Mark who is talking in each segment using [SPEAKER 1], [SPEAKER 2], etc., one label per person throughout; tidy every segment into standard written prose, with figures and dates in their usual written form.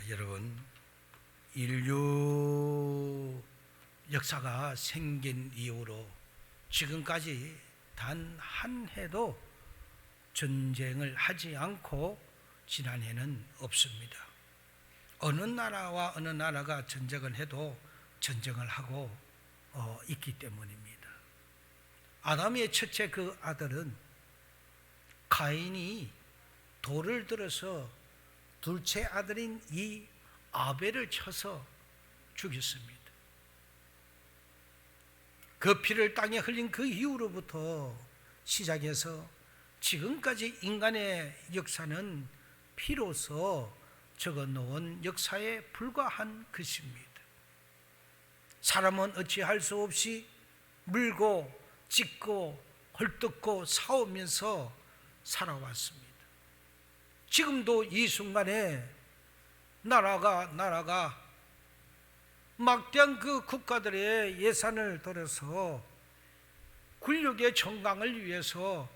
[SPEAKER 1] 여러분, 인류 역사가 생긴 이후로 지금까지 단 한 해도 전쟁을 하지 않고 지난 해는 없습니다. 어느 나라와 어느 나라가 전쟁을 해도 전쟁을 하고 있기 때문입니다. 아담의 첫째 그 아들은 가인이 돌을 들어서 둘째 아들인 이 아벨을 쳐서 죽였습니다. 그 피를 땅에 흘린 그 이후로부터 시작해서 지금까지 인간의 역사는 피로서 적어놓은 역사에 불과한 것입니다. 사람은 어찌할 수 없이 물고 찢고 헐뜯고 싸우면서 살아왔습니다. 지금도 이 순간에 나라가 막대한 그 국가들의 예산을 들여서 군력의 정강을 위해서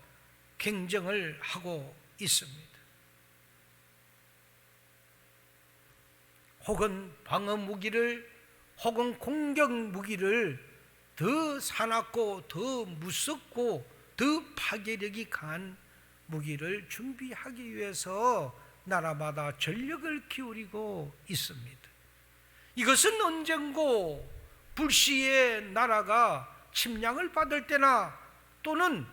[SPEAKER 1] 경쟁을 하고 있습니다. 혹은 방어 무기를 혹은 공격 무기를 더 사납고 더 무섭고 더 파괴력이 강한 무기를 준비하기 위해서 나라마다 전력을 기울이고 있습니다. 이것은 언젠고 불시에 나라가 침략을 받을 때나 또는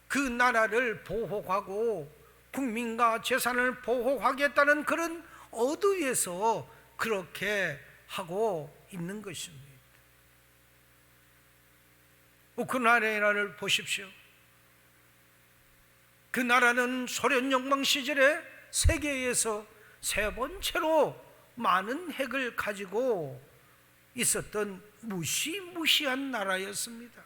[SPEAKER 1] 그 나라를 보호하고 국민과 재산을 보호하겠다는 그런 의도에서 그렇게 하고 있는 것입니다. 우크라이나를 보십시오. 그 나라는 소련 영방 시절에 세계에서 세 번째로 많은 핵을 가지고 있었던 무시무시한 나라였습니다.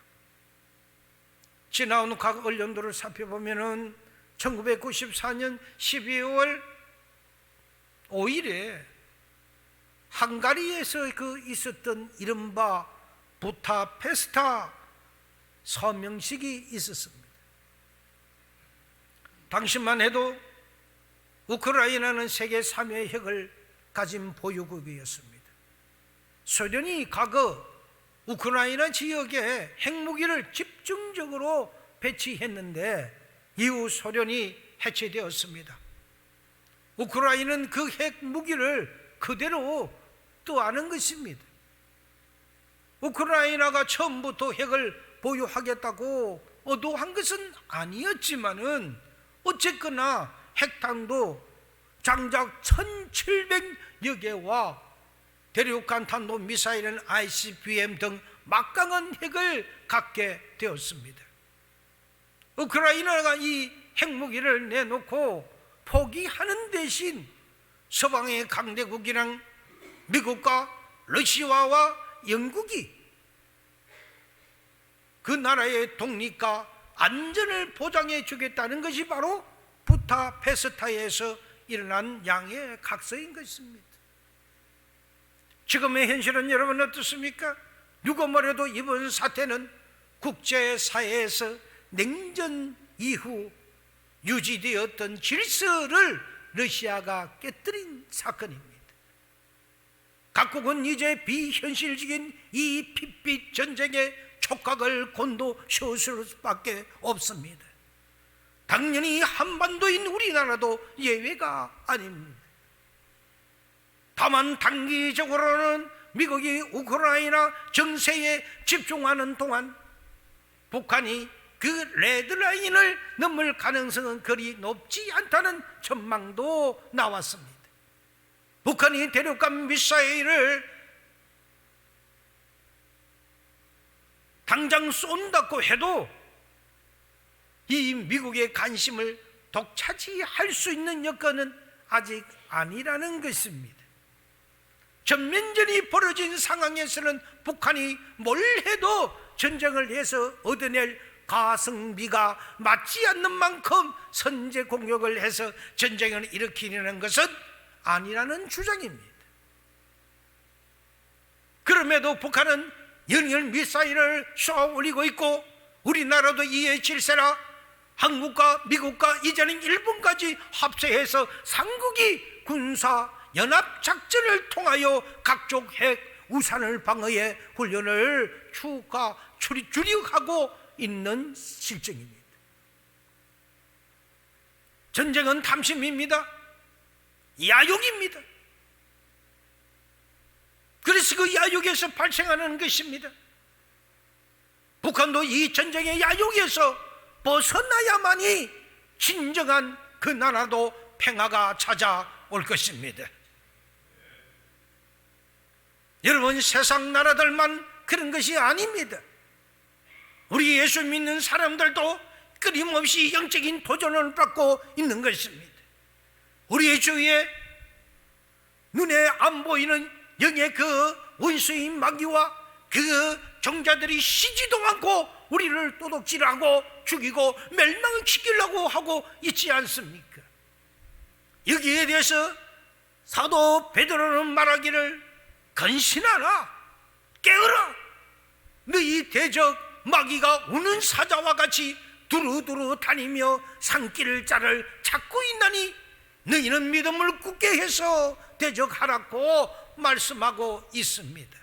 [SPEAKER 1] 지나온 각 언론들을 살펴보면 1994년 12월 5일에 헝가리에서 있었던 이른바 부다페스트 서명식이 있었습니다. 당시만 해도 우크라이나는 세계 3위의 핵을 가진 보유국이었습니다. 소련이 과거 우크라이나 지역에 핵무기를 집중적으로 배치했는데 이후 소련이 해체되었습니다. 우크라이나는 그 핵무기를 그대로 떠안은 것입니다. 우크라이나가 처음부터 핵을 보유하겠다고 의도한 것은 아니었지만은 어쨌거나 핵탄도 장작 1700여 개와 대륙간 탄도 미사일은 ICBM 등 막강한 핵을 갖게 되었습니다. 우크라이나가 이 핵무기를 내놓고 포기하는 대신 서방의 강대국이랑 미국과 러시아와 영국이 그 나라의 독립과 안전을 보장해 주겠다는 것이 바로 부다페스트에서 일어난 양의 각서인 것입니다. 지금의 현실은 여러분 어떻습니까? 누가 뭐래도 이번 사태는 국제사회에서 냉전 이후 유지되었던 질서를 러시아가 깨뜨린 사건입니다. 각국은 이제 비현실적인 이 핏빛 전쟁의 촉각을 곤두세울 수밖에 없습니다. 당연히 한반도인 우리나라도 예외가 아닙니다. 다만 단기적으로는 미국이 우크라이나 정세에 집중하는 동안 북한이 그 레드라인을 넘을 가능성은 그리 높지 않다는 전망도 나왔습니다. 북한이 대륙간 미사일을 당장 쏜다고 해도 이 미국의 관심을 독차지할 수 있는 여건은 아직 아니라는 것입니다. 전면전이 벌어진 상황에서는 북한이 뭘 해도 전쟁을 해서 얻어낼 가성비가 맞지 않는 만큼 선제 공격을 해서 전쟁을 일으키려는 것은 아니라는 주장입니다. 그럼에도 북한은 연일 미사일을 쏘아 올리고 있고 우리나라도 이에 질세라 한국과 미국과 이제는 일본까지 합세해서 삼국이 군사 연합작전을 통하여 각종 핵 우산을 방어해 훈련을 주력하고 있는 실정입니다. 전쟁은 탐심입니다. 야욕입니다. 그래서 그 야욕에서 발생하는 것입니다. 북한도 이 전쟁의 야욕에서 벗어나야만이 진정한 그 나라도 평화가 찾아올 것입니다. 여러분, 세상 나라들만 그런 것이 아닙니다. 우리 예수 믿는 사람들도 끊임없이 영적인 도전을 받고 있는 것입니다. 우리의 주위에 눈에 안 보이는 영의 그 원수인 마귀와 그 종자들이 쉬지도 않고 우리를 도둑질하고 죽이고 멸망시키려고 하고 있지 않습니까? 여기에 대해서 사도 베드로는 말하기를 근신하라, 깨어라, 너희 대적 마귀가 우는 사자와 같이 두루두루 다니며 산길 자를 찾고 있나니 너희는 믿음을 굳게 해서 대적하라고 말씀하고 있습니다.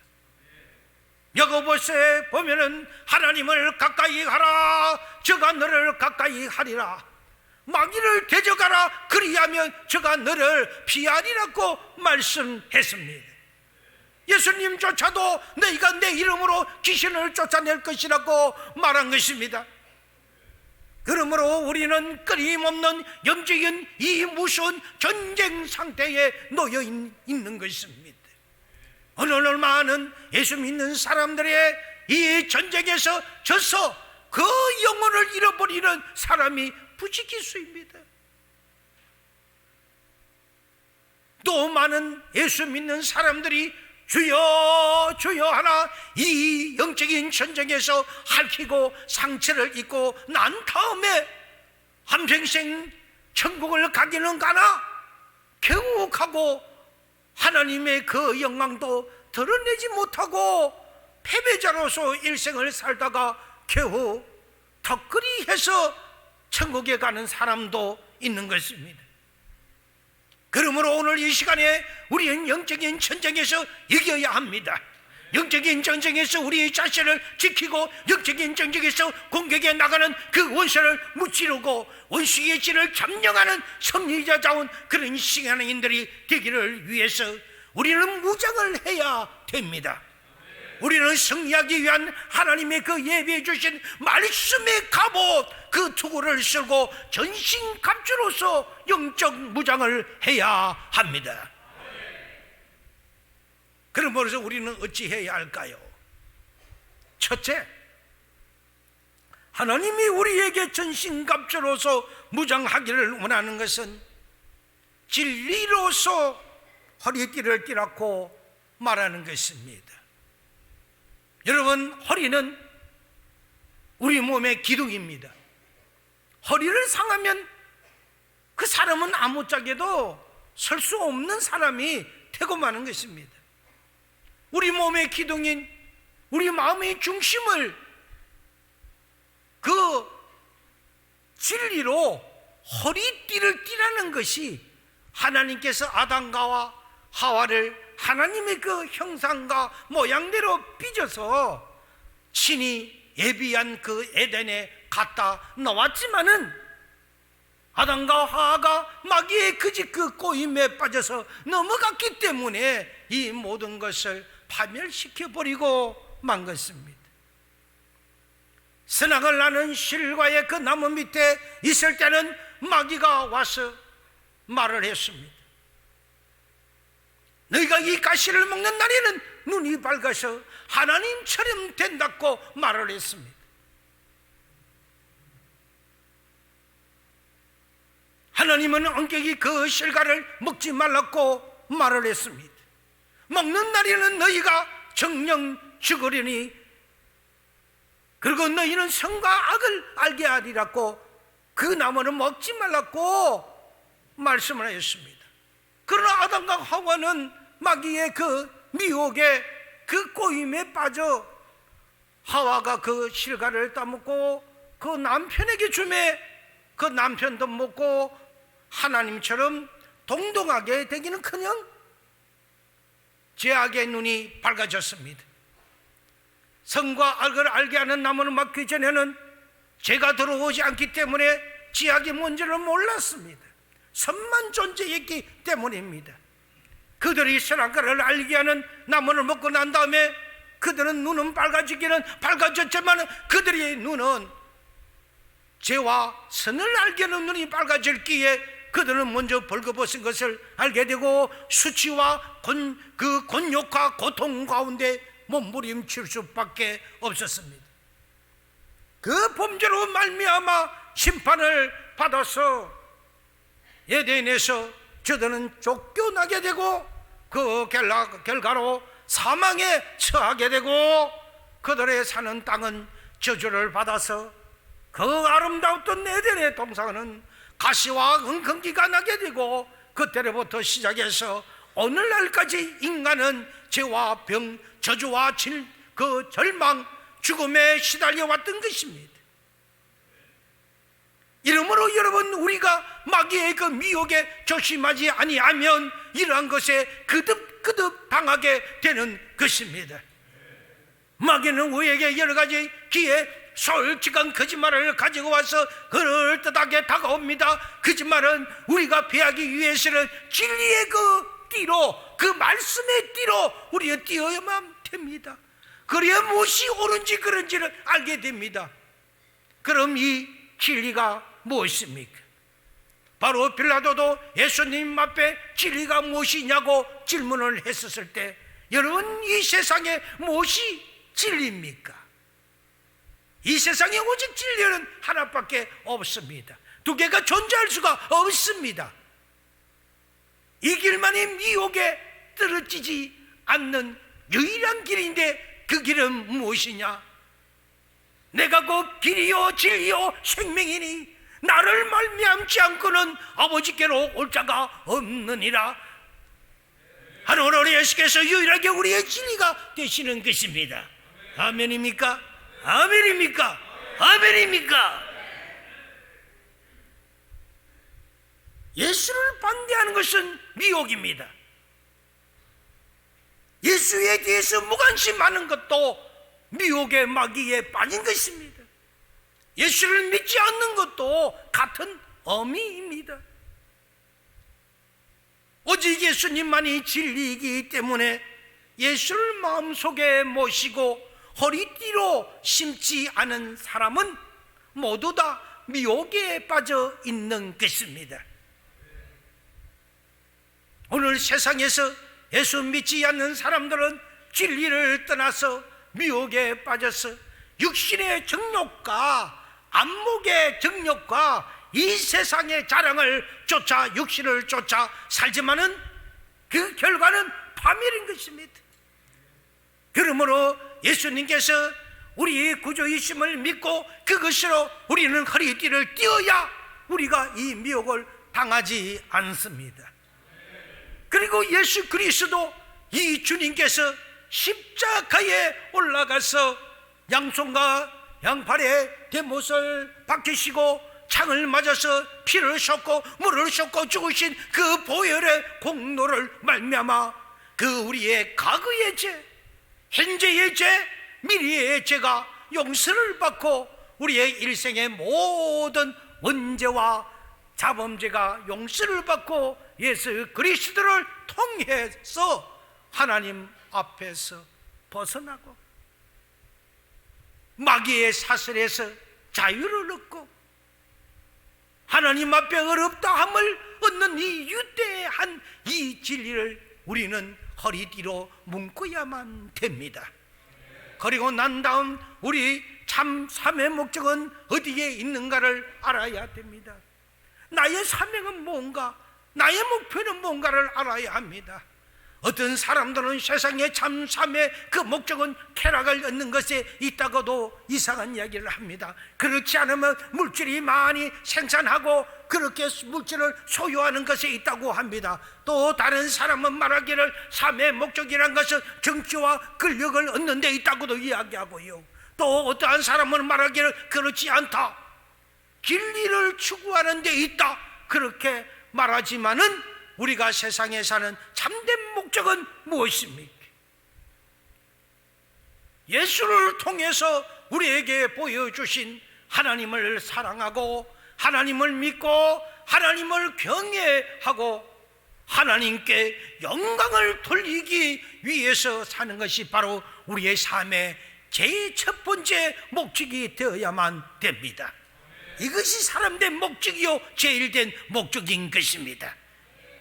[SPEAKER 1] 야고보서에 보면은 하나님을 가까이 하라, 저가 너를 가까이 하리라, 마귀를 대적하라, 그리하면 저가 너를 피하리라고 말씀했습니다. 예수님조차도 너희가 내 이름으로 귀신을 쫓아낼 것이라고 말한 것입니다. 그러므로 우리는 끊임없는 영적인 이 무서운 전쟁 상태에 놓여 있는 것입니다. 오늘 많은 예수 믿는 사람들의 이 전쟁에서 져서 그 영혼을 잃어버리는 사람이 부지기수입니다. 또 많은 예수 믿는 사람들이 주여 주여 하나 이 영적인 전쟁에서 핥히고 상처를 입고 난 다음에 한평생 천국을 가기는 가나 겨우가고 하나님의 그 영광도 드러내지 못하고 패배자로서 일생을 살다가 겨우 턱걸이해서 천국에 가는 사람도 있는 것입니다. 그러므로 오늘 이 시간에 우리는 영적인 전쟁에서 이겨야 합니다. 영적인 전쟁에서 우리의 자신을 지키고 영적인 전쟁에서 공격에 나가는 그 원수를 무찌르고 원수의 진을 점령하는 승리자다운 그런 시간인들이 되기를 위해서 우리는 무장을 해야 됩니다. 우리는 승리하기 위한 하나님의 그 예비해 주신 말씀의 갑옷 그 투구를 쓰고 전신갑주로서 영적 무장을 해야 합니다. 그러므로 우리는 어찌해야 할까요? 첫째, 하나님이 우리에게 전신갑주로서 무장하기를 원하는 것은 진리로서 허리띠를 띠라고 말하는 것입니다. 여러분, 허리는 우리 몸의 기둥입니다. 허리를 상하면 그 사람은 아무짝에도 설 수 없는 사람이 되고 마는 것입니다. 우리 몸의 기둥인 우리 마음의 중심을 그 진리로 허리띠를 띠라는 것이 하나님께서 아담과 하와를 하나님의 그 형상과 모양대로 빚어서 친히 예비한 그 에덴에 갖다 놓았지만은 아담과 하와가 마귀의 그 꼬임에 빠져서 넘어갔기 때문에 이 모든 것을 파멸시켜버리고 만 것입니다. 선악을 나는 실과의 그 나무 밑에 있을 때는 마귀가 와서 말을 했습니다. 너희가 이 가시를 먹는 날에는 눈이 밝아서 하나님처럼 된다고 말을 했습니다. 하나님은 엄격히 그 실과를 먹지 말라고 말을 했습니다. 먹는 날에는 너희가 정령 죽으리니 그리고 너희는 선과 악을 알게 하리라고 그 나무는 먹지 말라고 말씀을 하였습니다. 그러나 아담과 하와는 마귀의 그 미혹에 그 꼬임에 빠져 하와가 그 실과를 따먹고 그 남편에게 주매 그 남편도 먹고 하나님처럼 동등하게 되기는커녕 죄악의 눈이 밝아졌습니다. 선과 악을 알게 하는 나무는 막기 전에는 죄가 들어오지 않기 때문에 죄악이 뭔지를 몰랐습니다. 선만 존재했기 때문입니다. 그들이 선악과를 알게 하는 나무를 먹고 난 다음에 그들은 눈은 밝아졌지만 그들의 눈은 죄와 선을 알게 하는 눈이 밝아질 기에 그들은 먼저 벌거벗은 것을 알게 되고 수치와 그 곤욕과 고통 가운데 몸부림칠 수밖에 없었습니다. 그 범죄로 말미암아 심판을 받아서 에덴에서 저들은 쫓겨나게 되고 그 결과로 사망에 처하게 되고 그들의 사는 땅은 저주를 받아서 그 아름다웠던 에덴의 동산은 가시와 흥흥기가 나게 되고 그때로부터 시작해서 오늘날까지 인간은 죄와 병, 저주와 그 절망, 죽음에 시달려 왔던 것입니다. 이러므로 여러분, 우리가 마귀의 그 미혹에 조심하지 아니하면 이러한 것에 그득그득 당하게 되는 것입니다. 마귀는 우리에게 여러 가지 기회, 솔직한 거짓말을 가지고 와서 그럴듯하게 다가옵니다. 거짓말은 우리가 피하기 위해서는 진리의 그 띠로, 그 말씀의 띠로 우리가 띄어야만 됩니다. 그래야 무엇이 옳은지 그런지를 알게 됩니다. 그럼 이 진리가 무엇입니까? 바로 빌라도도 예수님 앞에 진리가 무엇이냐고 질문을 했었을 때, 여러분, 이 세상에 무엇이 진리입니까? 이 세상에 오직 진리는 하나밖에 없습니다. 두 개가 존재할 수가 없습니다. 이 길만이 미혹에 떨어지지 않는 유일한 길인데 그 길은 무엇이냐? 내가 그 길이요 진리요 생명이니 나를 말미암지 않고는 아버지께로 올 자가 없느니라 하는 우리 예수께서 유일하게 우리의 진리가 되시는 것입니다. 아멘입니까? 아멘입니까? 아멘입니까? 예수를 반대하는 것은 미혹입니다. 예수에 대해서 무관심하는 것도 미혹의 마귀에 빠진 것입니다. 예수를 믿지 않는 것도 같은 어미입니다. 오직 예수님만이 진리이기 때문에 예수를 마음속에 모시고 허리띠로 심지 않은 사람은 모두 다 미혹에 빠져 있는 것입니다. 오늘 세상에서 예수 믿지 않는 사람들은 진리를 떠나서 미혹에 빠져서 육신의 정욕과 안목의 정욕과 이 세상의 자랑을 쫓아 육신을 쫓아 살지만은 그 결과는 파멸인 것입니다. 그러므로 예수님께서 우리 구주이심을 믿고 그것으로 우리는 허리띠를 띄어야 우리가 이 미혹을 당하지 않습니다. 그리고 예수 그리스도 이 주님께서 십자가에 올라가서 양손과 양팔에 대못을 박히시고 창을 맞아서 피를 쏟고 물을 쏟고 죽으신 그 보혈의 공로를 말미암아 그 우리의 과거의 죄, 현재의 죄, 미래의 죄가 용서를 받고 우리의 일생의 모든 원죄와 자범죄가 용서를 받고 예수 그리스도를 통해서 하나님 앞에서 벗어나고 마귀의 사슬에서 자유를 얻고 하나님 앞에 어렵다함을 얻는 이 유대한 이 진리를 우리는 허리띠로 묶어야만 됩니다. 그리고 난 다음 우리 참 삶의 목적은 어디에 있는가를 알아야 됩니다. 나의 사명은 뭔가, 나의 목표는 뭔가를 알아야 합니다. 어떤 사람들은 세상의 참 삶의 그 목적은 쾌락을 얻는 것에 있다고도 이상한 이야기를 합니다. 그렇지 않으면 물질이 많이 생산하고 그렇게 물질을 소유하는 것에 있다고 합니다. 또 다른 사람은 말하기를 삶의 목적이란 것은 정치와 권력을 얻는 데 있다고도 이야기하고요. 또 어떠한 사람은 말하기를 그렇지 않다, 진리를 추구하는 데 있다, 그렇게 말하지만은 우리가 세상에 사는 참된 목적은 무엇입니까? 예수를 통해서 우리에게 보여주신 하나님을 사랑하고 하나님을 믿고 하나님을 경외하고 하나님께 영광을 돌리기 위해서 사는 것이 바로 우리의 삶의 제일 첫 번째 목적이 되어야만 됩니다. 이것이 사람된 목적이요 제일된 목적인 것입니다.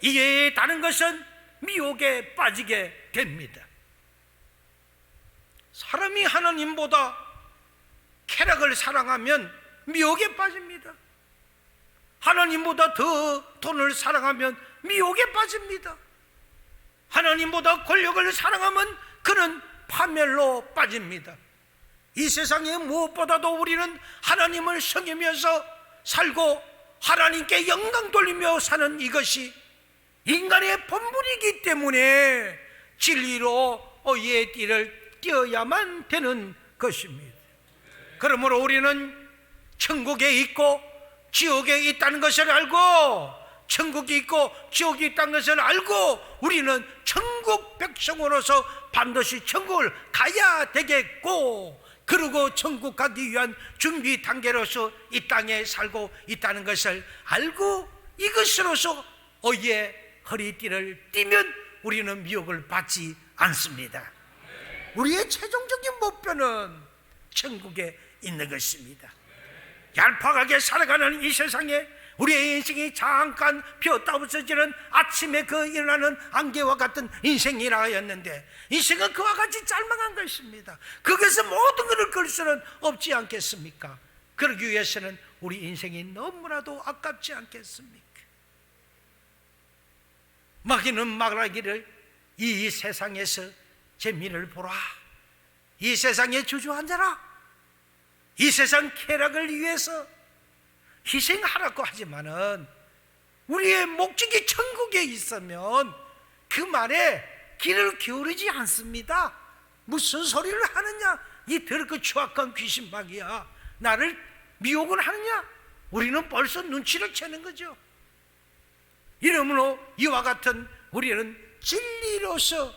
[SPEAKER 1] 이에 다른 것은 미혹에 빠지게 됩니다. 사람이 하나님보다 쾌락을 사랑하면 미혹에 빠집니다. 하나님보다 더 돈을 사랑하면 미혹에 빠집니다. 하나님보다 권력을 사랑하면 그는 파멸로 빠집니다. 이 세상에 무엇보다도 우리는 하나님을 섬기면서 살고 하나님께 영광 돌리며 사는 이것이 인간의 본분이기 때문에 진리로 의의 띠를 띄어야만 되는 것입니다. 그러므로 우리는 천국에 있고 지옥에 있다는 것을 알고 천국이 있고 지옥이 있다는 것을 알고 우리는 천국 백성으로서 반드시 천국을 가야 되겠고, 그리고 천국 가기 위한 준비 단계로서 이 땅에 살고 있다는 것을 알고 이것으로서 의의 허리띠를 띠면 우리는 미혹을 받지 않습니다. 우리의 최종적인 목표는 천국에 있는 것입니다. 얄팍하게 살아가는 이 세상에 우리의 인생이 잠깐 피었다 없어지는 아침에 그 일어나는 안개와 같은 인생이라 하였는데, 인생은 그와 같이 짤막한 것입니다. 거기서 모든 것을 끌 수는 없지 않겠습니까? 그러기 위해서는 우리 인생이 너무나도 아깝지 않겠습니까? 마귀는 말하기를 이 세상에서 재미를 보라, 이 세상에 주저앉아라, 이 세상 쾌락을 위해서 희생하라고 하지만은 우리의 목적이 천국에 있으면 그 말에 귀를 기울이지 않습니다. 무슨 소리를 하느냐, 이 더럽고 추악한 귀신마귀야, 나를 미혹을 하느냐, 우리는 벌써 눈치를 채는 거죠. 이러므로 이와 같은 우리는 진리로서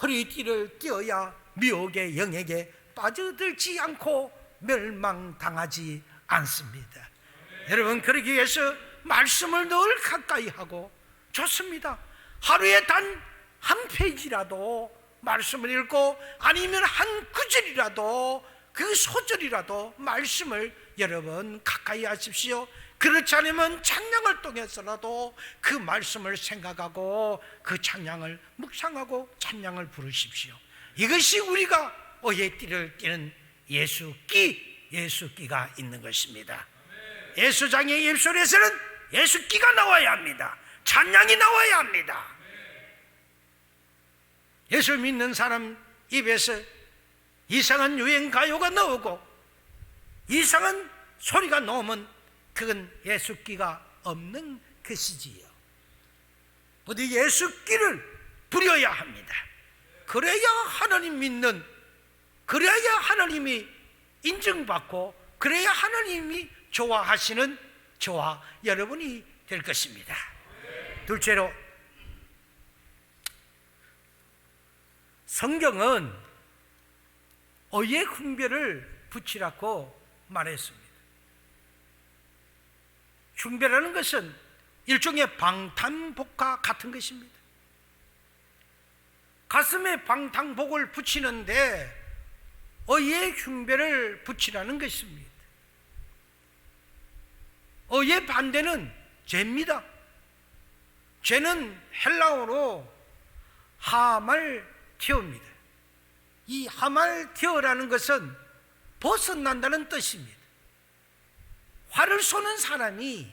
[SPEAKER 1] 허리띠를 띄어야 미혹의 영에게 빠져들지 않고 멸망당하지 않습니다. 여러분, 그러기 위해서 말씀을 늘 가까이 하고, 좋습니다, 하루에 단 한 페이지라도 말씀을 읽고 아니면 한 구절이라도 그 소절이라도 말씀을 여러분 가까이 하십시오. 그렇지 않으면 찬양을 통해서라도 그 말씀을 생각하고 그 찬양을 묵상하고 찬양을 부르십시오. 이것이 우리가 의의 띠를 띠는 예수끼가 있는 것입니다. 예수장의 입술에서는 예수끼가 나와야 합니다. 찬양이 나와야 합니다. 예수 믿는 사람 입에서 이상한 유행 가요가 나오고 이상한 소리가 나오면 그건 예수끼가 없는 것이지요. 부디 예수끼를 부려야 합니다. 그래야 하나님 믿는, 그래야 하나님이 인정받고 그래야 하나님이 좋아하시는 저와 여러분이 될 것입니다. 둘째로, 성경은 의의 흉배를 붙이라고 말했습니다. 흉배라는 것은 일종의 방탄복과 같은 것입니다. 가슴에 방탄복을 붙이는데 의의 흉배를 붙이라는 것입니다. 의의 반대는 죄입니다. 죄는 헬라어로 하말티어입니다. 이 하말티어라는 것은 벗어난다는 뜻입니다. 활을 쏘는 사람이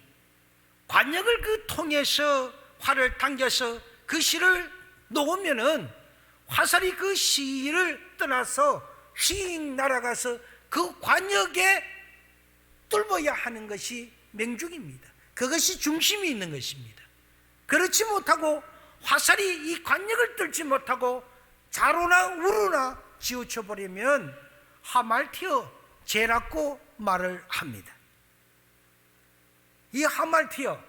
[SPEAKER 1] 관역을 그 통해서 활을 당겨서 그 실을 놓으면은 화살이 그 실을 떠나서 휙 날아가서 그 관역에 뚫어야 하는 것이 맹중입니다. 그것이 중심이 있는 것입니다. 그렇지 못하고 화살이 이 관역을 뚫지 못하고 좌로나 우로나 치우쳐 버리면 하말티어, 죄라고 말을 합니다. 이 하말티어,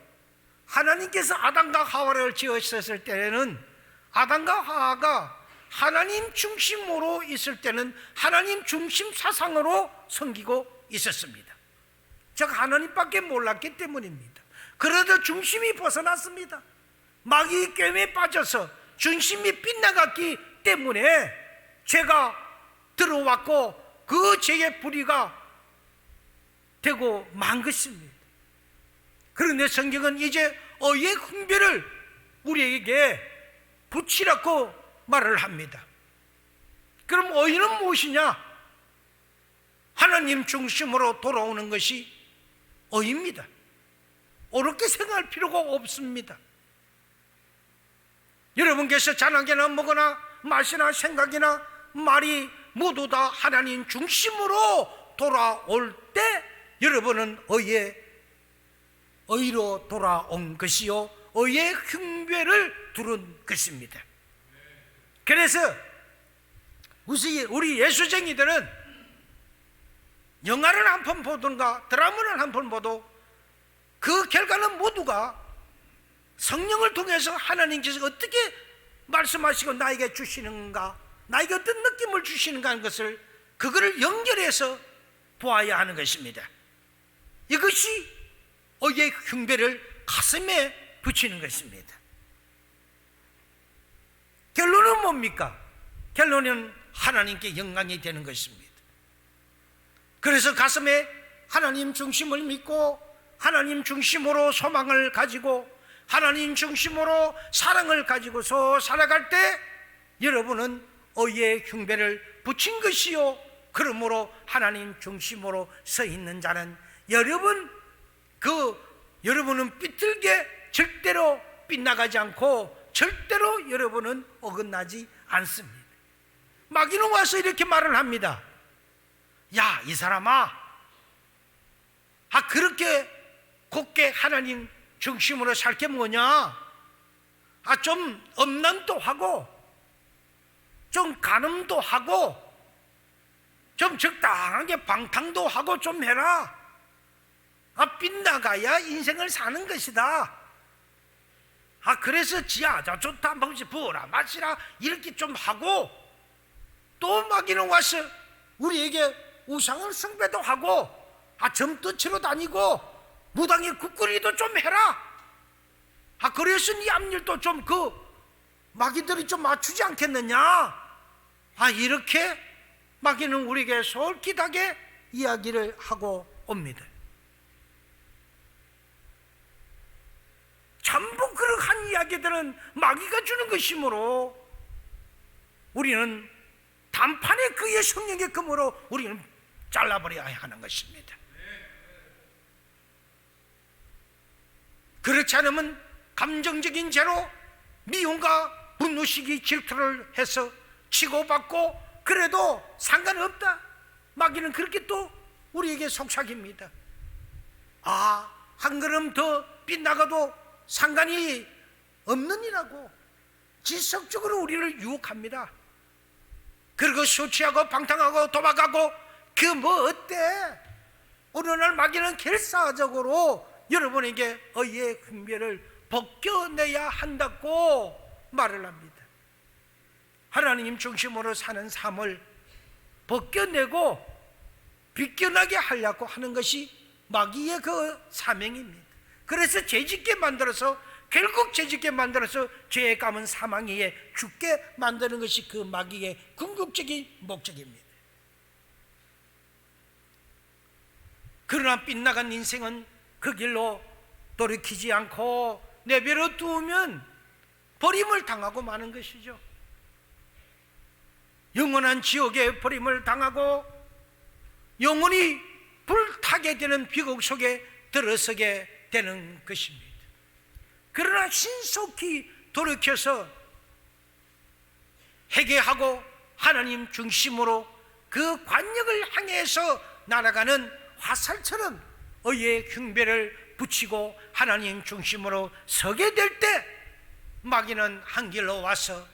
[SPEAKER 1] 하나님께서 아담과 하와를 지으셨을 때는 아담과 하와가 하나님 중심으로 있을 때는 하나님 중심 사상으로 섬기고 있었습니다. 즉 하나님밖에 몰랐기 때문입니다. 그러다 중심이 벗어났습니다. 마귀 꿰매에 빠져서 중심이 빗나갔기 때문에 죄가 들어왔고 그 죄의 불의가 되고 만 것입니다. 그런데 성경은 이제 의의 훈배를 우리에게 붙이라고 말을 합니다. 그럼 의는 무엇이냐? 하나님 중심으로 돌아오는 것이 의입니다. 어렵게 생각할 필요가 없습니다. 여러분께서 자나게나 먹거나 마시나 생각이나 말이 모두 다 하나님 중심으로 돌아올 때 여러분은 의로 돌아온 것이요 의의 흉배를 두른 것입니다. 그래서 우리 예수쟁이들은 영화를 한 편 보든가 드라마를 한 편 보도 그 결과는 모두가 성령을 통해서 하나님께서 어떻게 말씀하시고 나에게 주시는가, 나에게 어떤 느낌을 주시는가 하는 것을 그거를 연결해서 보아야 하는 것입니다. 이것이 의의 흉배를 가슴에 붙이는 것입니다. 결론은 뭡니까? 결론은 하나님께 영광이 되는 것입니다. 그래서 가슴에 하나님 중심을 믿고 하나님 중심으로 소망을 가지고 하나님 중심으로 사랑을 가지고서 살아갈 때 여러분은 의의 흉배를 붙인 것이요 그러므로 하나님 중심으로 서 있는 자는 여러분은 삐뚤게 절대로 빗나가지 않고 절대로 여러분은 어긋나지 않습니다. 마귀는 와서 이렇게 말을 합니다. 야, 이 사람아, 그렇게 곱게 하나님 중심으로 살 게 뭐냐? 좀 엄난도 하고 좀 간음도 하고 좀 적당하게 방탕도 하고 좀 해라. 빗나가야 인생을 사는 것이다. 그래서 지야 좋다 부어라 마시라 이렇게 좀 하고 또 마귀는 와서 우리에게 우상을 숭배도 하고 점떠치러 다니고 무당의 국거리도 좀 해라. 그래서 네 앞일도 좀 마귀들이 좀 맞추지 않겠느냐. 이렇게 마귀는 우리에게 솔깃하게 이야기를 하고 옵니다. 전부 그러한 이야기들은 마귀가 주는 것이므로 우리는 단판에 그의 성령의 금으로 우리는 잘라버려야 하는 것입니다. 그렇지 않으면 감정적인 죄로 미움과 분노시기 질투를 해서 치고받고 그래도 상관없다. 마귀는 그렇게 또 우리에게 속삭입니다. 한 걸음 더 빗나가도 상관이 없느니라고 지속적으로 우리를 유혹합니다. 그리고 술 취하고 방탕하고 도박하고 어때? 어느 날 마귀는 결사적으로 여러분에게 의의 흉배를 벗겨내야 한다고 말을 합니다. 하나님 중심으로 사는 삶을 벗겨내고 비껴나게 하려고 하는 것이 마귀의 그 사명입니다. 그래서 죄짓게 만들어서 결국 죄짓게 만들어서 죄에 감은 사망 위에 죽게 만드는 것이 그 마귀의 궁극적인 목적입니다. 그러나 빗나간 인생은 그 길로 돌이키지 않고 내버려 두면 버림을 당하고 마는 것이죠. 영원한 지옥에 버림을 당하고 영원히 불타게 되는 비극 속에 들어서게 되는 것입니다. 그러나 신속히 돌이켜서 회개하고 하나님 중심으로 그 관역을 향해서 날아가는 화살처럼 의의 흉배를 붙이고 하나님 중심으로 서게 될 때 마귀는 한 길로 와서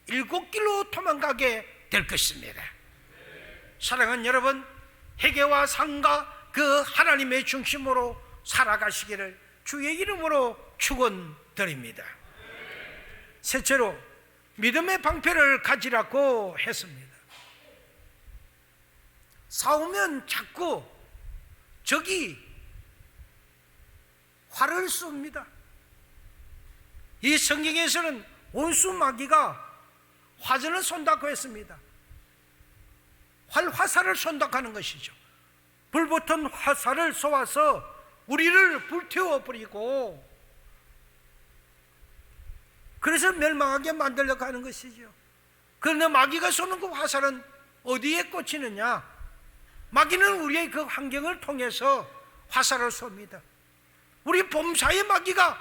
[SPEAKER 1] 7길로 도망가게 될 것입니다. 사랑하는 여러분, 회개와 상과 그 하나님의 중심으로 살아가시기를 주의 이름으로 축원드립니다. 셋째로 믿음의 방패를 가지라고 했습니다. 싸우면 자꾸 적이 활을 쏩니다. 이 성경에서는 원수 마귀가 화전을 쏜다고 했습니다. 화살을 쏜다고 것이죠. 불붙은 화살을 쏘아서 우리를 불태워버리고 그래서 멸망하게 만들려고 하는 것이죠. 그런데 마귀가 쏘는 그 화살은 어디에 꽂히느냐? 마귀는 우리의 그 환경을 통해서 화살을 쏩니다. 우리 범사의 마귀가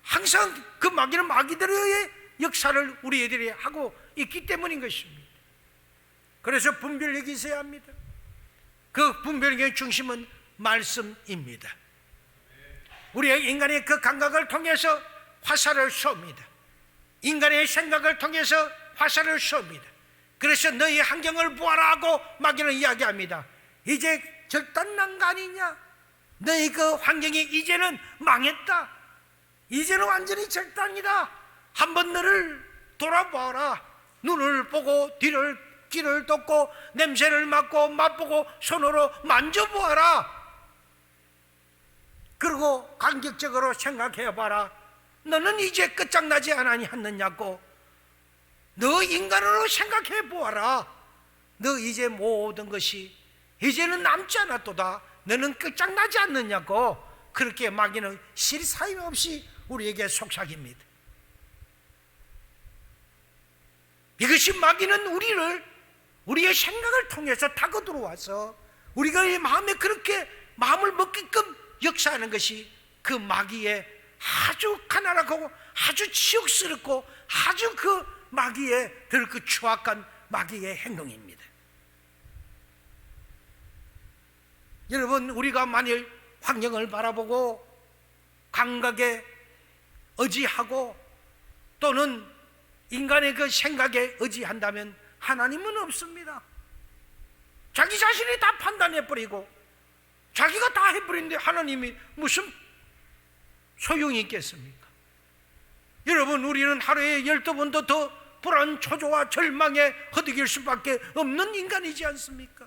[SPEAKER 1] 항상 그 마귀는 마귀들의 역사를 우리 애들이 하고 있기 때문인 것입니다. 그래서 분별력이 있어야 합니다. 그 분별력의 중심은 말씀입니다. 우리의 인간의 그 감각을 통해서 화살을 쏩니다. 인간의 생각을 통해서 화살을 쏩니다. 그래서 너희 환경을 보아라 하고 마귀는 이야기합니다. 이제 절단난 거 아니냐? 너희 그 환경이 이제는 망했다. 이제는 완전히 절단이다. 한번 너를 돌아보아라. 눈을 보고 귀를 돋고 냄새를 맡고 맛보고 손으로 만져보아라. 그리고 감격적으로 생각해봐라. 너는 이제 끝장나지 않았느냐고. 너 인간으로 생각해보아라. 너 이제 모든 것이 이제는 남지 않았도다. 너는 끝장나지 않느냐고. 그렇게 마귀는 실사임 없이 우리에게 속삭입니다. 이것이 마귀는 우리의 생각을 통해서 타고 들어와서 우리가 이 마음에 그렇게 마음을 먹게끔 역사하는 것이 그 마귀의 아주 가난하고 아주 치욕스럽고 아주 그 마귀의 그 추악한 마귀의 행동입니다. 여러분, 우리가 만일 환경을 바라보고 감각에 의지하고 또는 인간의 그 생각에 의지한다면 하나님은 없습니다. 자기 자신이 다 판단해버리고 자기가 다 해버리는데 하나님이 무슨 소용이 있겠습니까? 여러분, 우리는 하루에 12번도 더 불안, 초조와 절망에 허덕일 수밖에 없는 인간이지 않습니까?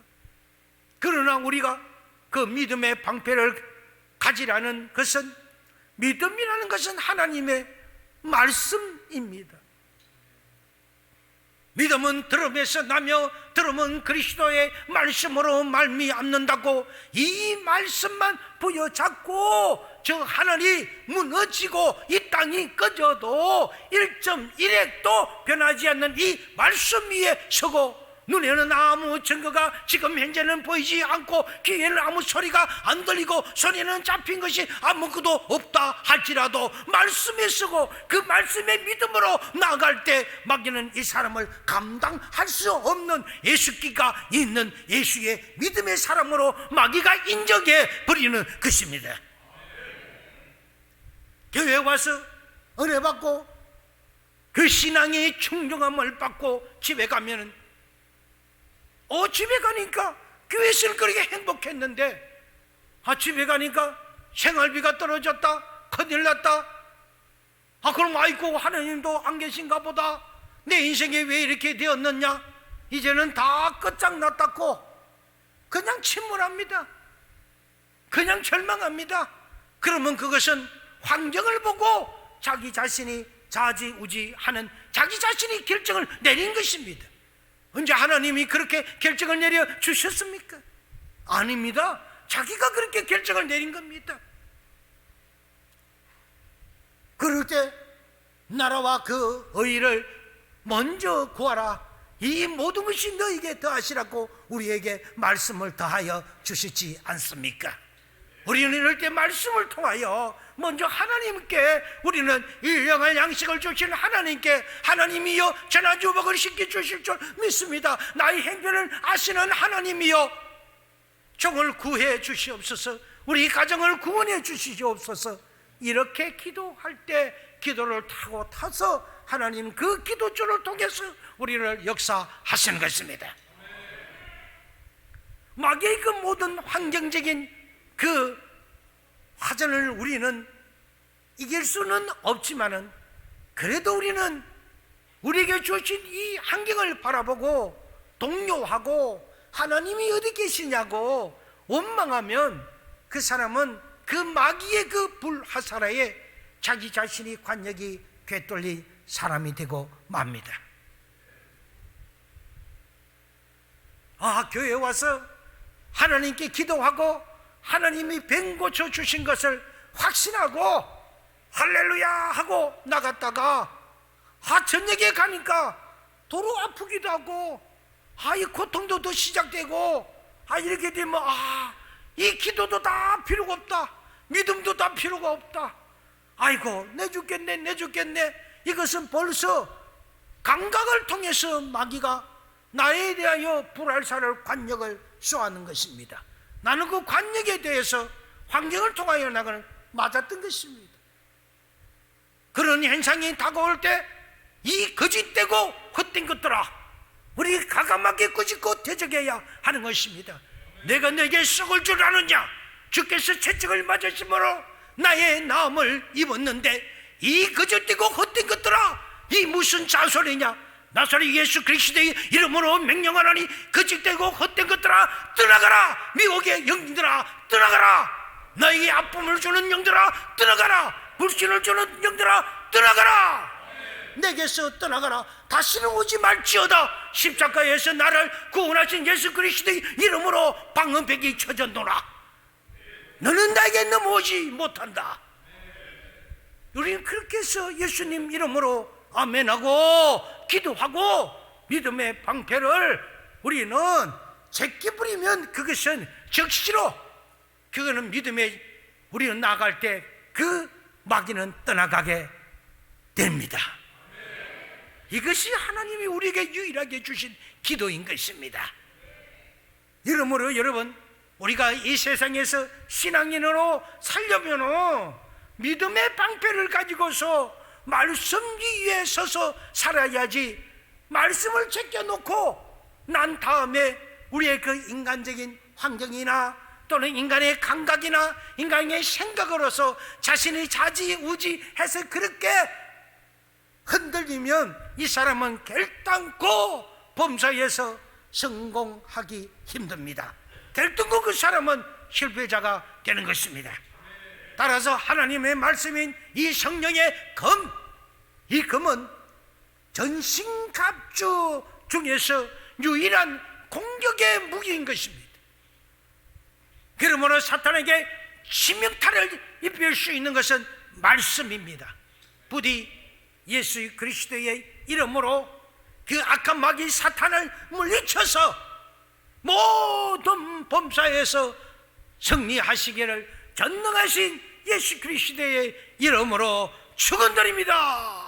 [SPEAKER 1] 그러나 우리가 그 믿음의 방패를 가지라는 것은, 믿음이라는 것은 하나님의 말씀입니다. 믿음은 들음에서 나며 들음은 그리스도의 말씀으로 말미암는다고. 이 말씀만 부여잡고 저 하늘이 무너지고 이 땅이 꺼져도 1.1핵도 변하지 않는 이 말씀 위에 서고, 눈에는 아무 증거가 지금 현재는 보이지 않고 귀에는 아무 소리가 안 들리고 손에는 잡힌 것이 아무것도 없다 할지라도 말씀에 서고 그 말씀의 믿음으로 나아갈 때 마귀는 이 사람을 감당할 수 없는 예수기가 있는 예수의 믿음의 사람으로 마귀가 인정해 버리는 것입니다. 교회에 와서 은혜 받고 그 신앙의 충정함을 받고 집에 가면은 집에 가니까 교회에서는 그렇게 행복했는데 집에 가니까 생활비가 떨어졌다, 큰일 났다. 그럼 아이고 하나님도 안 계신가 보다, 내 인생이 왜 이렇게 되었느냐, 이제는 다 끝장났다고 그냥 침몰합니다. 그냥 절망합니다. 그러면 그것은 환경을 보고 자기 자신이 좌지우지하는 자기 자신이 결정을 내린 것입니다. 언제 하나님이 그렇게 결정을 내려 주셨습니까? 아닙니다. 자기가 그렇게 결정을 내린 겁니다. 그럴 때 나라와 그 의를 먼저 구하라. 이 모든 것이 너에게 더하시라고 우리에게 말씀을 더하여 주시지 않습니까? 우리는 이럴 때 말씀을 통하여 먼저 하나님께, 우리는 일용할 양식을 주신 하나님께, 하나님이여 전화주복을 시켜주실 줄 믿습니다. 나의 행편을 아시는 하나님이여 종을 구해 주시옵소서, 우리 가정을 구원해 주시옵소서. 이렇게 기도할 때 기도를 타고 타서 하나님 그 기도줄을 통해서 우리를 역사하시는 것입니다. 마귀의 그 모든 환경적인 그 화전을 우리는 이길 수는 없지만은 그래도 우리는 우리에게 주신 이 환경을 바라보고 동요하고 하나님이 어디 계시냐고 원망하면 그 사람은 그 마귀의 그 불화살에 자기 자신이 관역이 꿰뚫린 사람이 되고 맙니다. 교회에 와서 하나님께 기도하고 하나님이 병 고쳐 주신 것을 확신하고 할렐루야 하고 나갔다가 저녁에 가니까 도로 아프기도 하고 이 고통도 더 시작되고 이렇게 되면 이 기도도 다 필요가 없다, 믿음도 다 필요가 없다, 아이고 내 죽겠네. 이것은 벌써 감각을 통해서 마귀가 나에 대하여 불알사를 관역을 쏘아는 것입니다. 나는 그 관역에 대해서 환경을 통하여 나를 맞았던 것입니다. 그런 현상이 다가올 때 이 거짓되고 헛된 것들아, 우리 가감하게 꾸짖고 대적해야 하는 것입니다. 내가 내게 썩을 줄 아느냐? 주께서 채찍을 맞으심으로 나의 나음을 입었는데 이 거짓되고 헛된 것들아, 이 무슨 자소리냐? 나사렛 예수 그리스도의 이름으로 명령하노니 거짓되고 헛된 것들아 떠나가라. 미혹의 영들아 떠나가라. 너에게 아픔을 주는 영들아 떠나가라. 불신을 주는 영들아 떠나가라. 내게서 떠나가라. 다시는 오지 말지어다. 십자가에서 나를 구원하신 예수 그리스도의 이름으로 방언벽이 쳐졌노라. 너는 나에게 넘어오지 못한다. 우리는 그렇게 해서 예수님 이름으로 아멘하고 기도하고 믿음의 방패를 우리는 제끼부리면 그것은 적시로, 그거는 믿음의, 우리는 나아갈 때 그 마귀는 떠나가게 됩니다. 이것이 하나님이 우리에게 유일하게 주신 기도인 것입니다. 이러므로 여러분, 우리가 이 세상에서 신앙인으로 살려면 믿음의 방패를 가지고서 말씀 위에 서서 살아야지, 말씀을 제껴놓고 난 다음에 우리의 그 인간적인 환경이나 또는 인간의 감각이나 인간의 생각으로서 자신이 좌지우지해서 그렇게 흔들리면 이 사람은 결단코 범사에서 성공하기 힘듭니다. 결단코 그 사람은 실패자가 되는 것입니다. 따라서 하나님의 말씀인 이 성령의 검, 이 검은 전신갑주 중에서 유일한 공격의 무기인 것입니다. 그러므로 사탄에게 치명타를 입힐 수 있는 것은 말씀입니다. 부디 예수 그리스도의 이름으로 그 악한 마귀 사탄을 물리쳐서 모든 범사에서 승리하시기를 전능하신 예수 그리스도의 이름으로 축원드립니다.